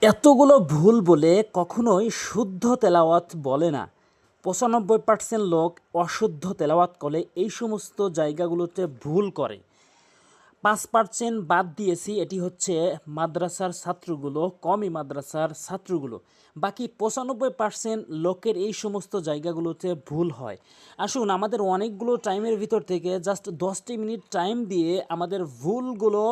এতগুলো ভুল বলে কখনোই শুদ্ধ তেলাওয়াত বলে না। ৯৫% লোক অশুদ্ধ তেলাওয়াত করে এই সমস্ত জায়গাগুলোতে ভুল করে। ৫% বাদ দিয়েছি, এটি হচ্ছে মাদ্রাসার ছাত্রগুলো, কমই মাদ্রাসার ছাত্রগুলো। বাকি ৯৫% লোকের এই সমস্ত জায়গাগুলোতে ভুল হয়। আসুন আমাদের অনেকগুলো টাইমের ভিতর থেকে জাস্ট ১০টি মিনিট টাইম দিয়ে আমাদের ভুলগুলো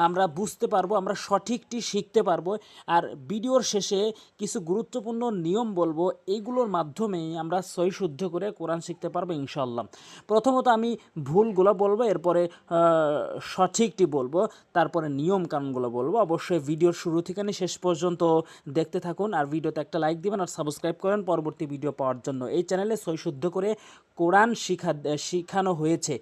আমরা বুঝতে পারবো, আমরা সঠিকটি শিখতে পারবো। আর ভিডিওর শেষে কিছু গুরুত্বপূর্ণ নিয়ম বলবো, এইগুলোর মাধ্যমেই আমরা সহি শুদ্ধ করে কোরআন শিখতে পারবো ইনশাআল্লাহ। প্রথমত আমি ভুলগুলো বলবো, এরপরে সঠিকটি বলবো, তারপরে নিয়ম কানুনগুলো বলবো। অবশ্যই ভিডিওর শুরু থেকে শেষ পর্যন্ত দেখতে থাকুন, আর ভিডিওতে একটা লাইক দিবেন আর সাবস্ক্রাইব করেন পরবর্তী ভিডিও পাওয়ার জন্য। এই চ্যানেলে সহি শুদ্ধ করে কোরআন শিখানো হয়েছে,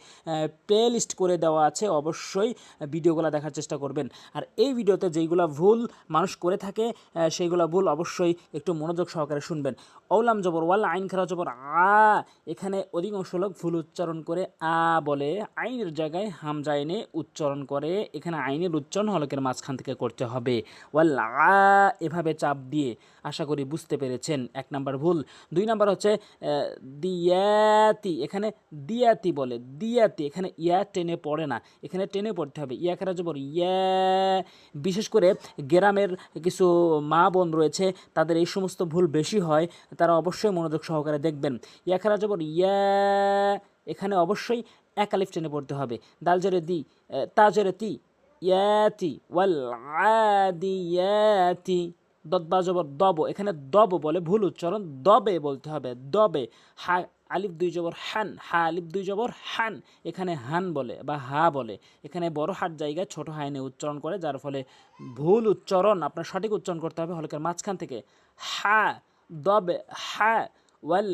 প্লে লিস্ট করে দেওয়া আছে, অবশ্যই ভিডিওগুলো দেখার চেষ্টা করবেন। আর এই ভিডিওতে যেইগুলো ভুল মানুষ করে থাকে সেইগুলো ভুল অবশ্যই একটু মনোযোগ সহকারে শুনবেন। অউলাম জবর ওয়াল, আইন খারা জবর আ, এখানে অধিকাংশ লোক ভুল উচ্চারণ করে আ বলে, আইনের জায়গায় হামজা এনে উচ্চারণ করে। এখানে আইনের উচ্চারণ হলকের মাঝখান থেকে করতে হবে, ওয়াল আ এভাবে চাপ দিয়ে। আশা করি বুঝতে পেরেছেন। ১ নাম্বার ভুল। ২ নাম্বার হচ্ছে দিয়াতি, এখানে দিয়াতি বলে, দিয়াতি, এখানে ইয়া টেনে পড়ে না, এখানে টেনে পড়তে হবে। ইয়া খারা জবর ইয়া। বিশেষ করে গ্রামের কিছু মা বোন রয়েছে, তাদের এই সমস্ত ভুল বেশি হয়, তারা অবশ্যই মনোযোগ সহকারে দেখবেন। ইয়া খারা জবর ইয়া, এখানে অবশ্যই এক আলিফ টেনে পড়তে হবে। দাল জেরে দি, তা জেরে তি, ইয়াতি, ওয়াল আদিয়াতি। দব্বা জবর দব, এখানে দব বলে, ভুল উচ্চারণ, দবে বলতে হবে, দবে। হা আলিফ ২ জবর হান, হা আলিফ ২ জবর হান, এখানে হান বলে বা হা বলে। এখানে বড় হাট জায়গায় ছোট হাইনে উচ্চারণ করে, যার ফলে ভুল উচ্চারণ। আপনার সঠিক উচ্চারণ করতে হবে হলকের মাঝখান থেকে। হা দবে হা, ওয়াল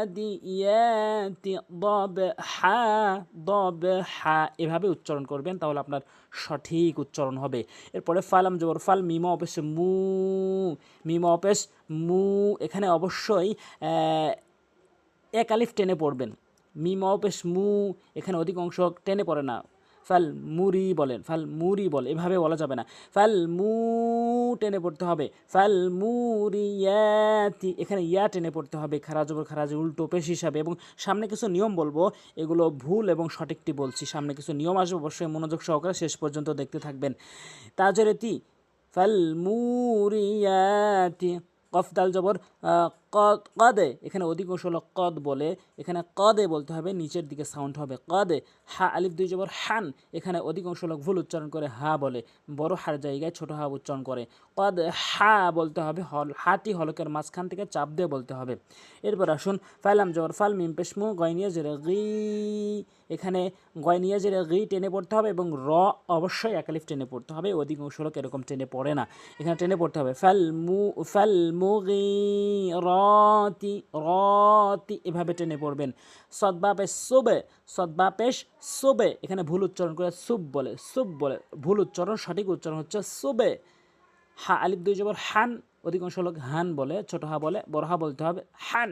আদিয়াতি দব হা, দব হা, এভাবে উচ্চারণ করবেন, তাহলে আপনার সঠিক উচ্চারণ হবে। এরপরে ফালাম জবর ফাল, মিমা অপেশ মু, মিমা অপেশ মু, এখানে অবশ্যই এক আলিফ টেনে পড়বেন। মিমা অপেশ মু, এখানে অধিকাংশ টেনে পড়ে না, ফাল মুরি বলেন, ফাল মুরি বলে, এভাবে বলা যাবে না। ফাল মু টেনে পড়তে হবে, ফাল মুরিয়াতি, এখানে ইয়া টেনে পড়তে হবে, খারাজ ওপর খারাজ উল্টো পেশ হিসাবে। এবং সামনে কিছু নিয়ম বলবো, এগুলো ভুল এবং সঠিকটি বলছি। সামনে কিছু নিয়ম আসবে, অবশ্যই মনোযোগ সহকারে শেষ পর্যন্ত দেখতে থাকবেন। তাজরেতি, ফাল মুরিয়াতি, কফ দাল জবর কদে, এখানে অধিকাংশ লোক কদ বলে, এখানে কদে বলতে হবে, নিচের দিকে সাউন্ড হবে, কদে। হা আলিফ ২ জবর হান, এখানে অধিকাংশ লোক ভুল উচ্চারণ করে হা বলে, বড় হার জায়গায় ছোট হা উচ্চারণ করে। কদ হা বলতে হবে, হাটি হলকের মাঝখান থেকে চাপ দিয়ে বলতে হবে। এরপর আসুন, ফাইলাম জবর ফাল, মিম পেশমু, গয়নিয়া জেরে গি, এখানে গয়নিয়া জেরে গি টেনে পড়তে হবে, এবং র অবশ্যই এক আলিফ টেনে পড়তে হবে, অধিকাংশ লোক এরকম টেনে পড়ে না, এখানে টেনে পড়তে হবে। ফাল মুগি রতি, রতি, এভাবে টেনে পড়বেন। সদবা পেশ সুবে, সদবা পেশ সুবে, এখানে ভুল উচ্চারণ করে সুব বলে, সুব বলে, ভুল উচ্চারণ, সঠিক উচ্চারণ হচ্ছে সুবে। হা আলিফ ২ জবর হান, অধিকাংশ লোক হান বলে, ছোট হা বলে, বড় হা বলতে হবে হান,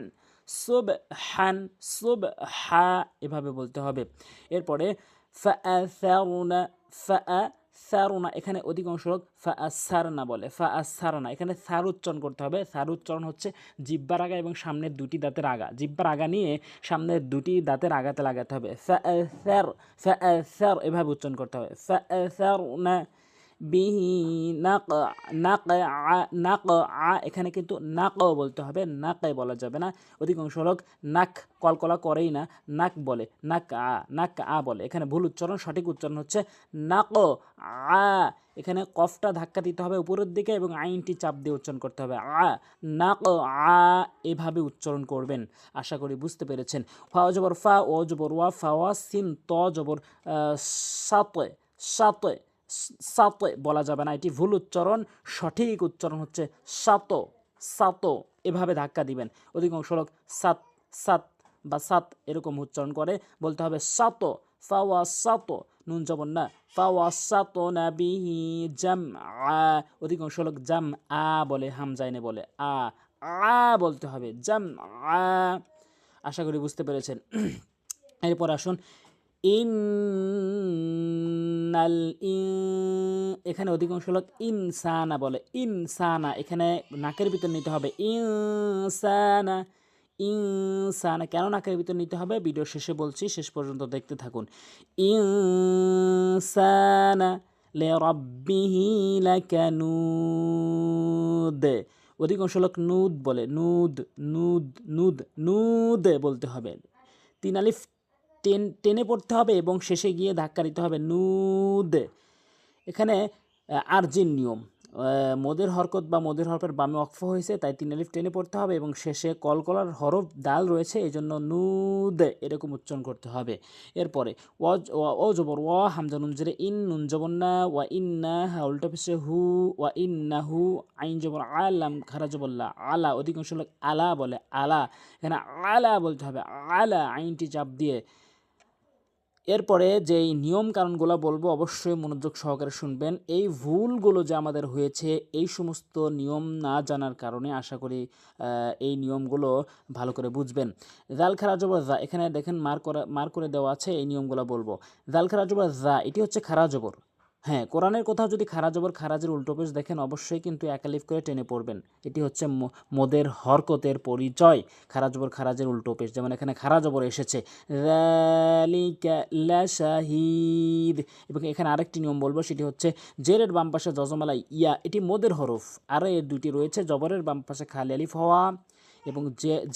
সুব হান, সুব হা, এভাবে বলতে হবে। এরপরে ফাআসারনা, ফাআসারনা, এখানে অধিকাংশ লোক ফাআসারনা বলে, ফাআসারনা, এখানে সার উচ্চারণ করতে হবে। সার উচ্চারণ হচ্ছে জিহ্বার আগা এবং সামনের দুটি দাঁতের আগা, জিহ্বার আগা নিয়ে সামনের দুটি দাঁতের আগাতে লাগাতে হবে। ফাআসার, ফাআসার, এভাবে উচ্চারণ করতে হবে। ফাআসারনা বিহি নাক, নাক নাক, এখানে কিন্তু নাক বলতে হবে, নাকে বলা যাবে না। অধিকাংশ লোক নাক কলকলা করেই না, নাক বলে, নাক আ বলে, এখানে ভুল উচ্চারণ, সঠিক উচ্চারণ হচ্ছে নাক আ। এখানে কফটা ধাক্কা দিতে হবে উপরের দিকে এবং আইনটি চাপ দিয়ে উচ্চারণ করতে হবে, আ, নাক আ, এভাবে উচ্চারণ করবেন। আশা করি বুঝতে পেরেছেন। ফা জবর ফা, ও জবর ওয়া, ফাওয়া, সিন ত জবর সাতে, সাতে, সাতে বলা যাবে না, এটি ভুল উচ্চারণ, সঠিক উচ্চারণ হচ্ছে সাত, সাত, এভাবে ধাক্কা দিবেন। অধিকাংশ লোক সাত, সাত বা সাত এরকম উচ্চারণ করে, বলতে হবে সাত, ফাওয়া সাত, নুন জবর না, ফাওয়া সাত না বিহি জাম আ, অধিকাংশ লোক জাম আ বলে, হামজাইনে বলে, আ বলতে হবে, জাম আ। আশা করি বুঝতে পেরেছেন। এরপর আসুন, ইন্নাল এখানে অধিকাংশ লোক ইনসানা বলে, ইনসানা এখানে নাকের ভিতর নিতে হবে, ইনসানা ইনসানা। কেন নাকের ভিতর নিতে হবে ভিডিও শেষে বলছি, শেষ পর্যন্ত দেখতে থাকুন। ইনসানা লিরাব্বিহি লাকানুদ, অধিকাংশ লোক নুদ বলে, নুদ নুদ নুদ নুদ বলতে হবে। 3 আলিফ টেনে পড়তে হবে এবং শেষে গিয়ে ধাক্কা দিতে হবে, নুদ। এখানে আরজির নিয়ম, মদের হরকত বা মদের হরফের বামে ওয়াকফ হয়েছে, তাই 3 আলিফ টেনে পড়তে হবে এবং শেষে কলকলার হরফ দাল রয়েছে, এই জন্য নুদ এরকম উচ্চারণ করতে হবে। এরপরে ও জবর ওয়া, হামজা নুন জেরে ইন, নুন জবর না, ওয়া ইন্না, হা উল্টা পেশে হু, ওয়া ইন্নাহু, আইন জবর আলাম, খারা জবর লা, আলা, অধিকাংশ লোক আলা বলে, আলা, এখানে আলা বলতে হবে, আলা, আইনটি চাপ দিয়ে। এরপরে যেই নিয়ম কারণগুলো বলবো অবশ্যই মনোযোগ সহকারে শুনবেন। এই ভুলগুলো যে আমাদের হয়েছে এই সমস্ত নিয়ম না জানার কারণে আশা করি এই নিয়মগুলো ভালো করে বুঝবেন। জাল খারা জবর জা, এখানে দেখেন মার করে দেওয়া আছে, এই নিয়মগুলো বলবো। জাল খারা জবর জা, এটি হচ্ছে খারা জবর। হ্যাঁ, কোরআনের কোথাও যদি খারা জবর খারাজের উল্টো পেশ দেখেন অবশ্যই কিন্তু এক আলিফ করে টেনে পড়বেন। এটি হচ্ছে মদের হরকতের পরিচয়, খারা জবর খারাজের উল্টো পেশ। যেমন এখানে খারা জবর এসেছে যালিকা লাশাহিদ, এবং এখানে আরেকটি নিয়ম বলবো, সেটি হচ্ছে জেরের বাম পাশে জজমালা ইয়া, এটি মদের হরফ, আর এর দুটি রয়েছে, জবরের বাম পাশে খালি আলিফ হওয়া এবং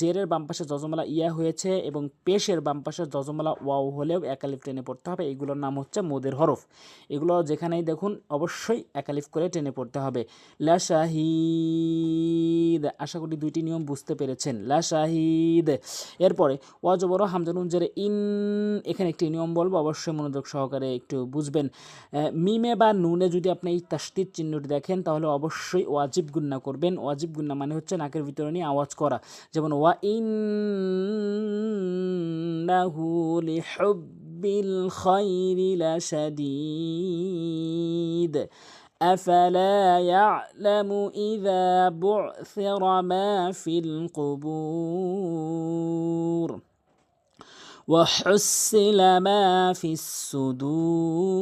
জেরের বাম পাশে জজমালা ইয়া হয়েছে এবং পেশের বাম পাশে জজমালা ওয়াও হলেও এক আলিফ টেনে পড়তে হবে। এগুলোর নাম হচ্ছে মদের হরফ। এগুলো যেখানেই দেখুন অবশ্যই এক আলিফ করে টেনে পড়তে হবে। লা শাহিদ, আশা করি দুইটি নিয়ম বুঝতে পেরেছেন। লা শাহিদ। এরপরে ওয়া জবর হামজা নুন জেরে ইন, এখানে একটি নিয়ম বলবো অবশ্যই মনোযোগ সহকারে একটু বুঝবেন। মিমে বা নুনে যদি আপনি এই তাসদীদ চিহ্নটি দেখেন তাহলে অবশ্যই ওয়াজিব গুন্না করবেন। ওয়াজিব গুন্না মানে হচ্ছে নাকের ভিতরে নিয়ে আওয়াজ করা, যেমন ওয়া ইন্নাহু লিহুব্বিল খায়রি লাশাদীদ আফালা ইয়ালামু ইযা বু'থিরা মা ফিল কুবুর وحصل ما في الصدور।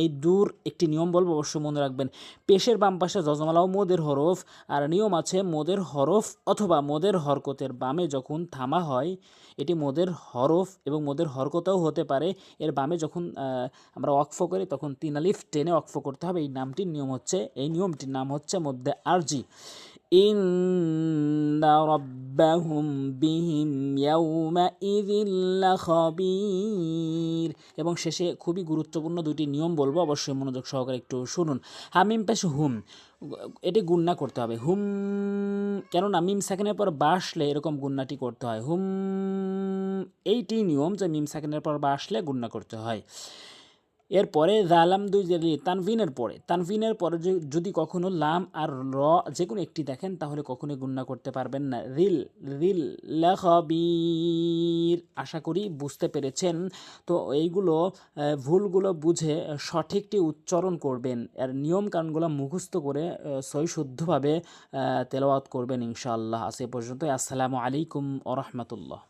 এই দূর একটি নিয়ম বলবো অবশ্যই মনে রাখবেন। পেশের বাম পাশে জজমালাও মদের হরফ, আর নিয়ম আছে মদের হরফ অথবা মদের হরকতের বামে যখন থামা হয় এটি মদের হরফ এবং মদের হরকতও হতে পারে, এর বামে যখন আমরা ওয়াকফ করি তখন 3 আলিফ টেনে ওয়াকফ করতে হবে। এই নিয়মটির নাম হচ্ছে মদ্দে আরজি। ইন্না রাব্বাহুম বিহিম ইয়াউমাইযিন লাখাবীর, এবং শেষে খুবই গুরুত্বপূর্ণ দুটি নিয়ম বলবো অবশ্যই মনোযোগ সহকারে একটু শুনুন। হামিম পেশ হুম, এটি গুন্না করতে হবে হুম, কেননা মিম সাকিনের পর বা আসলে এরকম গুন্নাটি করতে হয় হুম, এইটি নিয়ম যে মিম সাকিনের পর বা আসলে গুন্না করতে হয়। এরপরে জালাম দুই জেলি তানভিনের পরে যদি কখনো লাম আর র যে কোনো একটি দেখেন তাহলে কখনোই গুন্না করতে পারবেন না। রিল লাখাবীর, আশা করি বুঝতে পেরেছেন। তো এইগুলো ভুলগুলো বুঝে সঠিকটি উচ্চারণ করবেন, এর নিয়ম কানুনগুলো মুখস্থ করে সহি শুদ্ধভাবে তেলাওয়াত করবেন ইনশাআল্লাহ। আজ এ পর্যন্ত। আসসালামু আলাইকুম ওয়া রাহমাতুল্লাহ।